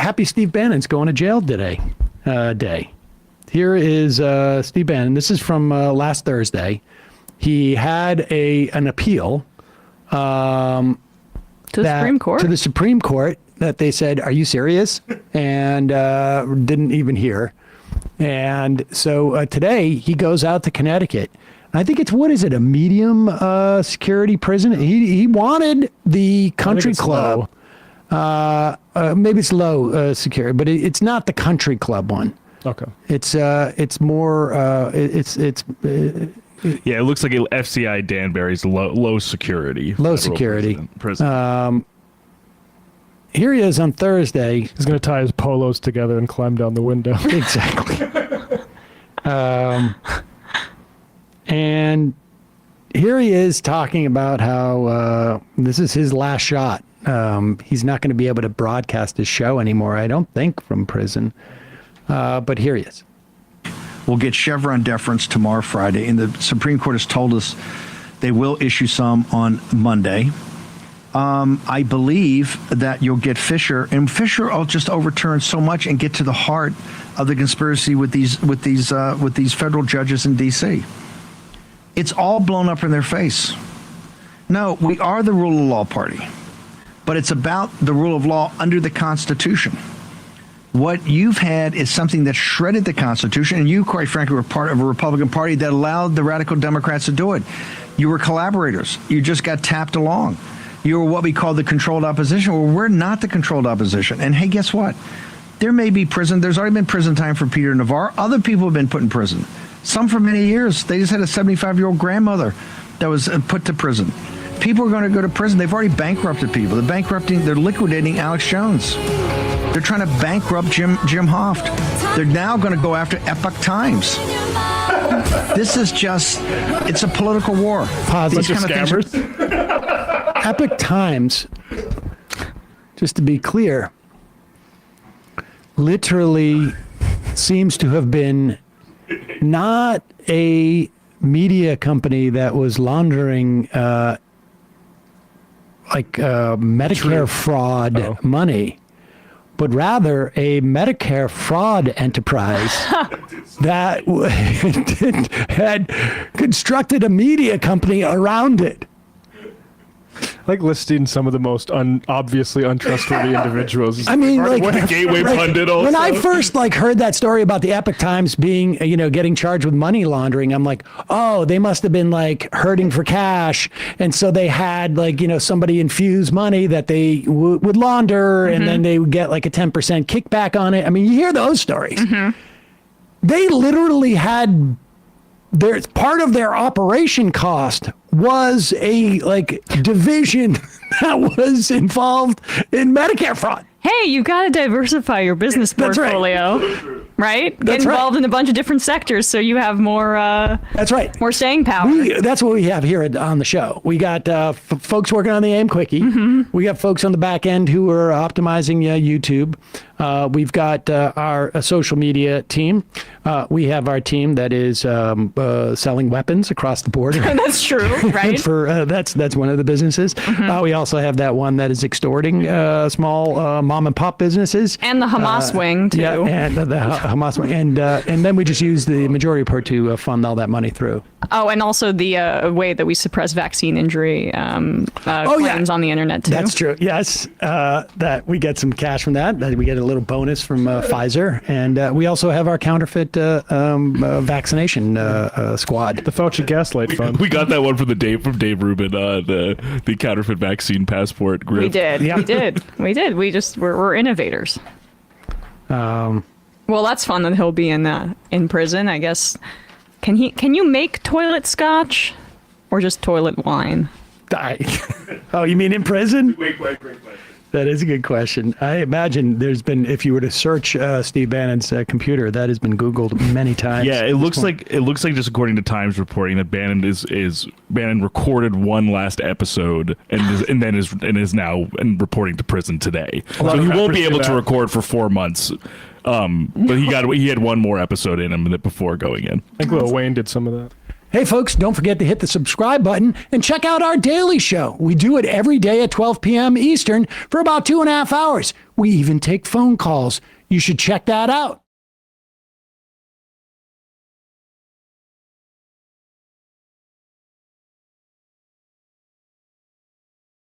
happy Steve Bannon's going to jail today. Day. Here is Steve Bannon. This is from last Thursday. He had an appeal to the Supreme Court. To the Supreme Court that they said, "Are you serious?" and didn't even hear. And so today he goes out to Connecticut. I think it's, what is it, a medium security prison? He wanted the country club. Maybe it's low security, but it's not the country club one. Okay. It's more yeah, it looks like FCI Danbury's low security. Low security prison. Here he is on Thursday. He's going to tie his polos together and climb down the window. Exactly. And here he is talking about how this is his last shot. He's not going to be able to broadcast his show anymore, I don't think, from prison. But here he is. We'll get Chevron deference tomorrow, Friday, and the Supreme Court has told us they will issue some on Monday. I believe that you'll get Fisher, and Fisher will just overturn so much and get to the heart of the conspiracy with these federal judges in D.C. It's all blown up in their face. No, we are the rule of law party, but it's about the rule of law under the Constitution. What you've had is something that shredded the Constitution, and you, quite frankly, were part of a Republican Party that allowed the radical Democrats to do it. You were collaborators. You just got tapped along. You were what we call the controlled opposition. Well, we're not the controlled opposition. And hey, guess what? There may be prison. There's already been prison time for Peter Navarro. Other people have been put in prison. Some for many years. They just had a 75-year-old grandmother that was put to prison. People are going to go to prison. They've already bankrupted people. They're liquidating Alex Jones. They're trying to bankrupt Jim Hoft. They're now going to go after Epoch Times. This is just, it's a political war. These kind of scammers. Epoch Times, just to be clear, literally seems to have been not a media company that was laundering Medicare fraud money, but rather a Medicare fraud enterprise that had constructed a media company around it. Like listing some of the most obviously untrustworthy individuals. I mean, like, what a gateway pundit also. When I first heard that story about the Epoch Times being, getting charged with money laundering, I'm like, oh, they must have been hurting for cash, and so they had somebody infuse money that they would launder, and then they would get a 10% kickback on it. I mean, you hear those stories. They literally had part of their operation cost was a division that was involved in Medicare fraud. Hey, you got to diversify your business portfolio, right? Get involved in a bunch of different sectors so you have more. That's right. More staying power. That's what we have here on the show. We got folks working on the AIM Quickie. We got folks on the back end who are optimizing YouTube. We've got our social media team. We have our team that is selling weapons across the border. That's true, right? That's one of the businesses. We also have that one that is extorting small mom and pop businesses. And the Hamas wing too. Yeah, and the Hamas wing, and then we just use the majority report to fund all that money through. Oh, and also the way that we suppress vaccine injury claims on the internet too. That's true. Yes, that we get some cash from that. We get a little bonus from Pfizer, and we also have our counterfeit vaccination squad. The Fauci Gaslight Fund. We got that one from Dave Rubin, the counterfeit vaccine passport group. We did. Yeah. We did. We're innovators. Well, that's fun that he'll be in prison, I guess. Can you make toilet scotch or just toilet wine? Oh, you mean in prison? Great question. That is a good question. I imagine there's been, if you were to search Steve Bannon's computer, that has been Googled many times. Yeah, it looks like just according to Times reporting that Bannon Bannon recorded one last episode and is now reporting to prison today. So he won't be able to record for 4 months. But he had one more episode in him before going in. I think Lil Wayne did some of that. Hey, folks, don't forget to hit the subscribe button and check out our daily show. We do it every day at 12 p.m. Eastern for about 2.5 hours. We even take phone calls. You should check that out.